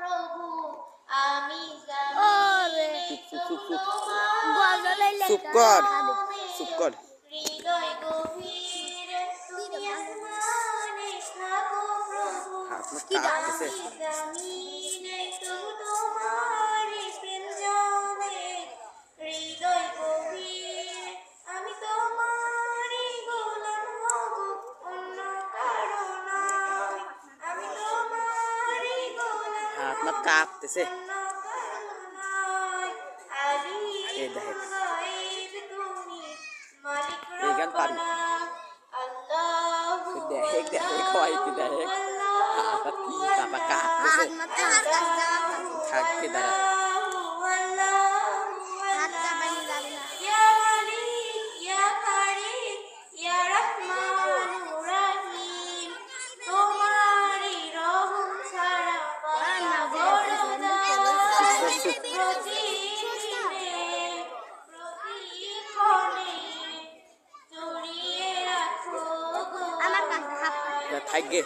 প্রভু আমি জানি চুপ কর চুপ কর হৃদয় গভীরে তুমি আসমানে থাকো প্রভু আমি জানি তবু তোমারই প্রেম জানে হৃদয় গভীরে আমি তোমারই গোলাম হব অন্য কারো নয় আমি তোমারই গোলাম হাত মাত কাঁপতেছে অন্য কারো নয় এই দেখ গায়েব তুমি মালিক এই গান পারি রব্বানা আল্লাহু দেখ দেখ কয় কি দেখ হাত কি কাপা কাঁপতেছে থাকতে দাঁড়া থাকবে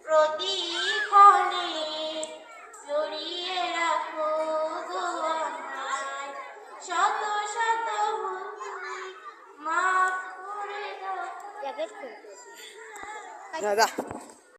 প্রতিক্ষণে জড়িয়ে রাখো গো আমায় শত শত মাফ করে দাও দাদা